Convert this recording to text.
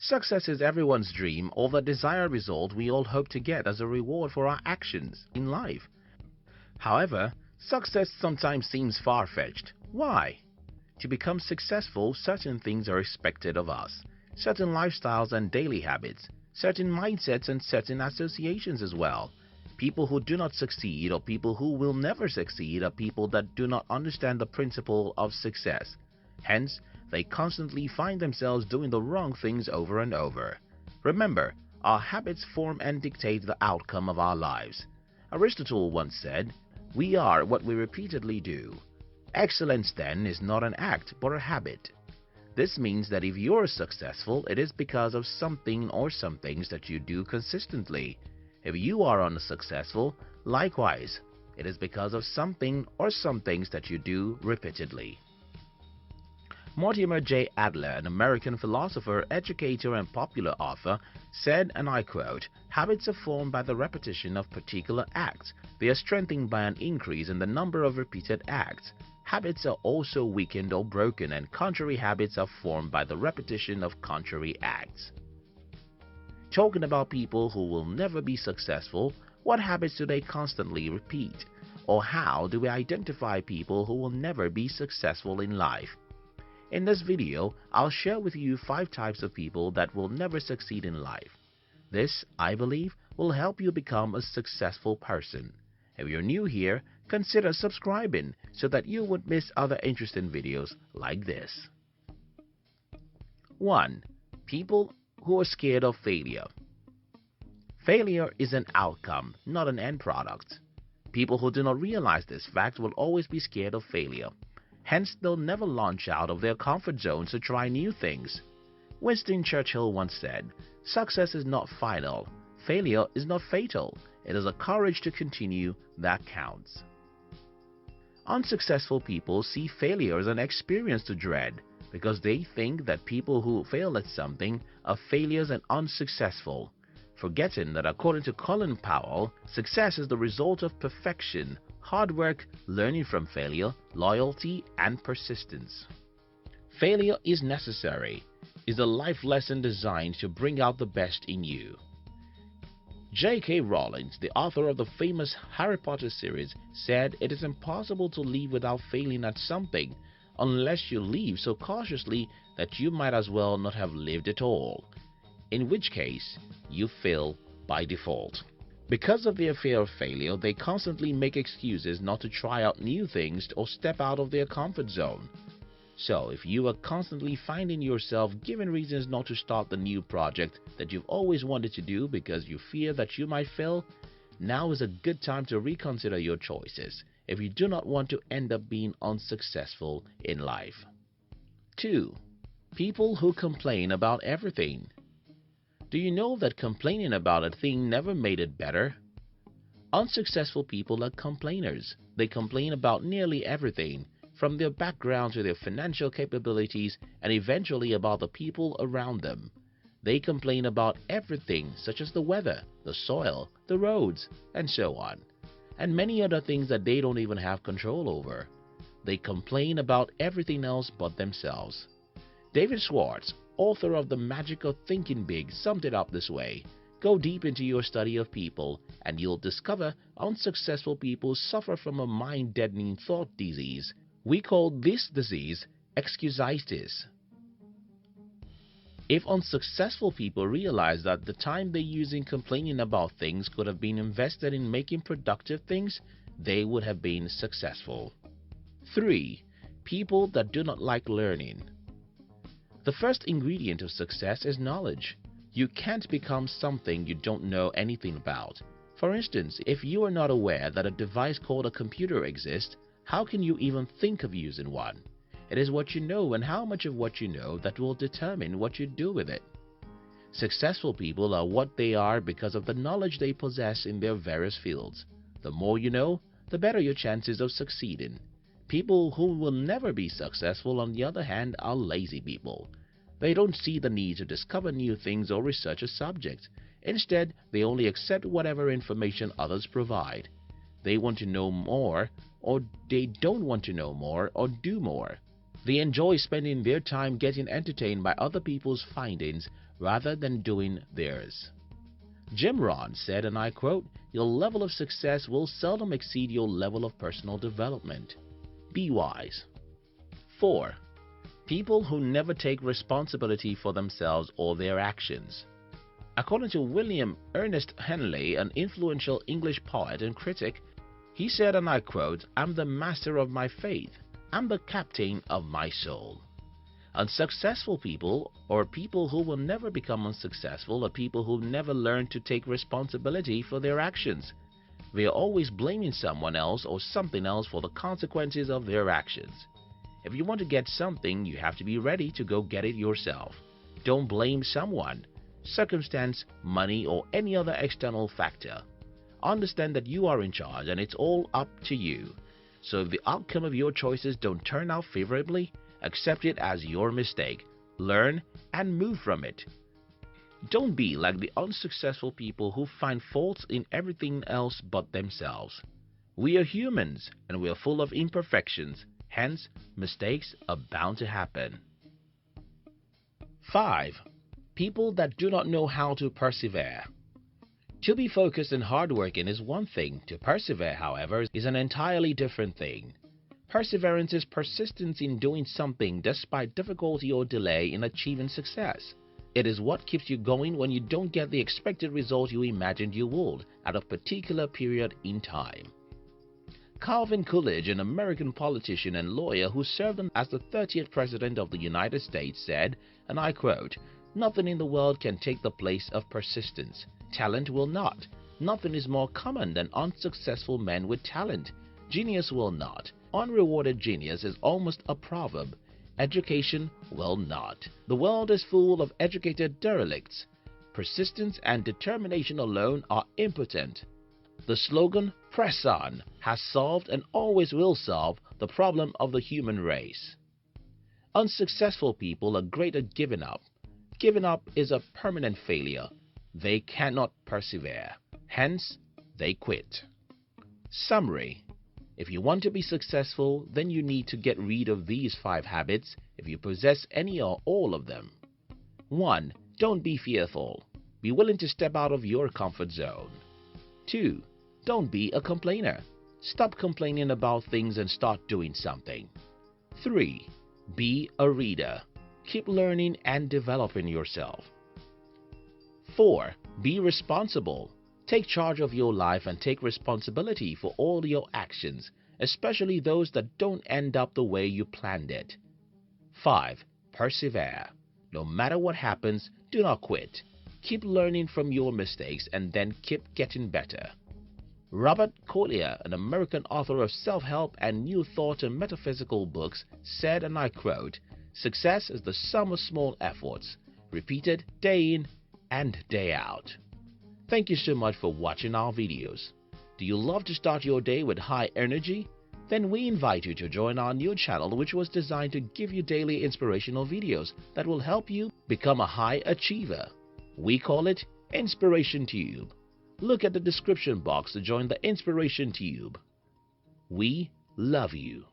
Success is everyone's dream or the desired result we all hope to get as a reward for our actions in life. However, success sometimes seems far-fetched. Why? To become successful, certain things are expected of us, certain lifestyles and daily habits, certain mindsets and certain associations as well. People who do not succeed or people who will never succeed are people that do not understand the principle of success. Hence, they constantly find themselves doing the wrong things over and over. Remember, our habits form and dictate the outcome of our lives. Aristotle once said, "We are what we repeatedly do." Excellence, then, is not an act but a habit. This means that if you're successful, it is because of something or some things that you do consistently. If you are unsuccessful, likewise, it is because of something or some things that you do repeatedly. Mortimer J. Adler, an American philosopher, educator, and popular author, said, and I quote, "Habits are formed by the repetition of particular acts. They are strengthened by an increase in the number of repeated acts. Habits are also weakened or broken, and contrary habits are formed by the repetition of contrary acts." Talking about people who will never be successful, what habits do they constantly repeat? Or how do we identify people who will never be successful in life? In this video, I'll share with you 5 types of people that will never succeed in life. This, I believe, will help you become a successful person. If you're new here, consider subscribing so that you won't miss other interesting videos like this. 1. People who are scared of failure. Failure is an outcome, not an end product. People who do not realize this fact will always be scared of failure. Hence, they'll never launch out of their comfort zones to try new things. Winston Churchill once said, "Success is not final. Failure is not fatal. It is the courage to continue that counts." Unsuccessful people see failure as an experience to dread because they think that people who fail at something are failures and unsuccessful, forgetting that according to Colin Powell, success is the result of perfection, hard work, learning from failure, loyalty, and persistence. Failure is necessary, is a life lesson designed to bring out the best in you. J.K. Rowling, the author of the famous Harry Potter series, said it is impossible to live without failing at something, unless you live so cautiously that you might as well not have lived at all, in which case you fail by default. Because of their fear of failure, they constantly make excuses not to try out new things or step out of their comfort zone. So, if you are constantly finding yourself giving reasons not to start the new project that you've always wanted to do because you fear that you might fail, now is a good time to reconsider your choices if you do not want to end up being unsuccessful in life. 2. People who complain about everything. Do you know that complaining about a thing never made it better? Unsuccessful people are complainers. They complain about nearly everything, from their background to their financial capabilities, and eventually about the people around them. They complain about everything such as the weather, the soil, the roads, and so on, and many other things that they don't even have control over. They complain about everything else but themselves. David Schwartz, author of The Magic of Thinking Big, summed it up this way: go deep into your study of people and you'll discover unsuccessful people suffer from a mind-deadening thought disease. We call this disease excusitis. If unsuccessful people realize that the time they use in complaining about things could have been invested in making productive things, they would have been successful. 3. People that do not like learning. The first ingredient of success is knowledge. You can't become something you don't know anything about. For instance, if you are not aware that a device called a computer exists, how can you even think of using one? It is what you know and how much of what you know that will determine what you do with it. Successful people are what they are because of the knowledge they possess in their various fields. The more you know, the better your chances of succeeding. People who will never be successful, on the other hand, are lazy people. They don't see the need to discover new things or research a subject. Instead, they only accept whatever information others provide. They want to know more, or they don't want to know more or do more. They enjoy spending their time getting entertained by other people's findings rather than doing theirs. Jim Rohn said, and I quote, "Your level of success will seldom exceed your level of personal development. Be wise." 4. People who never take responsibility for themselves or their actions. According to William Ernest Henley, an influential English poet and critic, he said, and I quote, "I'm the master of my fate. I'm the captain of my soul." Unsuccessful people, or people who will never become unsuccessful, are people who never learn to take responsibility for their actions. They are always blaming someone else or something else for the consequences of their actions. If you want to get something, you have to be ready to go get it yourself. Don't blame someone, circumstance, money, or any other external factor. Understand that you are in charge and it's all up to you. So if the outcome of your choices don't turn out favorably, accept it as your mistake, learn, and move from it. Don't be like the unsuccessful people who find faults in everything else but themselves. We are humans and we are full of imperfections, hence mistakes are bound to happen. 5. People that do not know how to persevere. To be focused and hardworking is one thing. To persevere, however, is an entirely different thing. Perseverance is persistence in doing something despite difficulty or delay in achieving success. It is what keeps you going when you don't get the expected result you imagined you would at a particular period in time. Calvin Coolidge, an American politician and lawyer who served as the 30th President of the United States, said, and I quote, "Nothing in the world can take the place of persistence. Talent will not. Nothing is more common than unsuccessful men with talent. Genius will not. Unrewarded genius is almost a proverb. Education will not. The world is full of educated derelicts. Persistence and determination alone are impotent." The slogan, "Press on," has solved and always will solve the problem of the human race. Unsuccessful people are great at giving up. Giving up is a permanent failure. They cannot persevere. Hence, they quit. Summary: if you want to be successful, then you need to get rid of these 5 habits if you possess any or all of them. 1. Don't be fearful. Be willing to step out of your comfort zone. 2. Don't be a complainer. Stop complaining about things and start doing something. 3. Be a reader. Keep learning and developing yourself. 4. Be responsible. Take charge of your life and take responsibility for all your actions, especially those that don't end up the way you planned it. 5. Persevere. No matter what happens, do not quit. Keep learning from your mistakes and then keep getting better. Robert Collier, an American author of self-help and New Thought and metaphysical books, said, and I quote, "Success is the sum of small efforts, repeated day in and day out." Thank you so much for watching our videos. Do you love to start your day with high energy? Then we invite you to join our new channel, which was designed to give you daily inspirational videos that will help you become a high achiever. We call it Inspiration Tube. Look at the description box to join the Inspiration Tube. We love you.